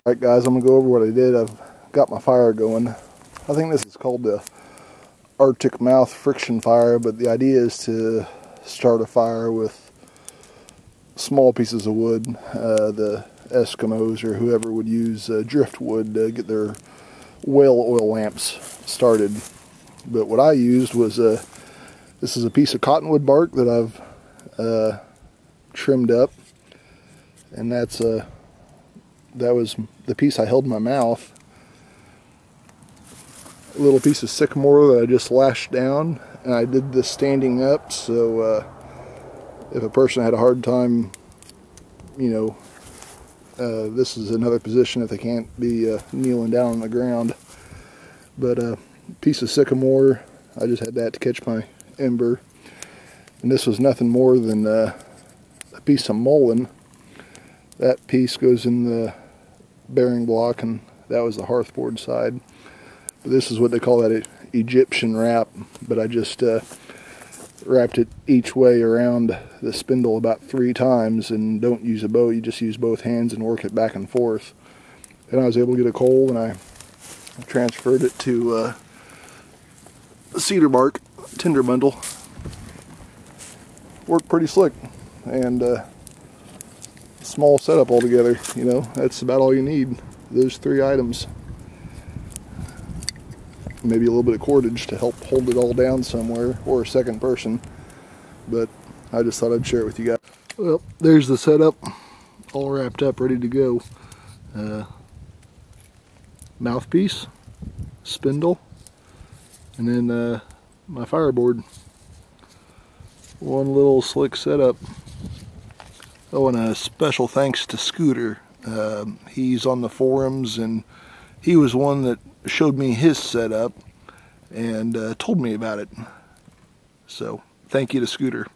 Alright guys, I'm going to go over what I did. I've got my fire going. I think this is called the Artic mouth friction fire, but the idea is to start a fire with small pieces of wood. The Eskimos or whoever would use driftwood to get their whale oil lamps started. But what I used was this is a piece of cottonwood bark that I've trimmed up, and that was the piece I held in my mouth. A little piece of sycamore that I just lashed down, and I did this standing up, so if a person had a hard time, this is another position if they can't be kneeling down on the ground. But a piece of sycamore, I just had that to catch my ember, and this was nothing more than a piece of mullein. That piece goes in the bearing block, and that was the hearthboard side. But this is what they call that Egyptian wrap, but I just wrapped it each way around the spindle about 3 times, and don't use a bow, you just use both hands and work it back and forth. And I was able to get a coal, and I transferred it to cedar bark tinder bundle. Worked pretty slick, and small setup altogether. That's about all you need, those 3 items. Maybe a little bit of cordage to help hold it all down somewhere, or a second person, but I just thought I'd share it with you guys. Well, there's the setup, all wrapped up, ready to go. Mouthpiece, spindle, and then my fireboard. One little slick setup. Oh, and a special thanks to Scooter. He's on the forums, and he was one that showed me his setup and told me about it. So thank you to Scooter.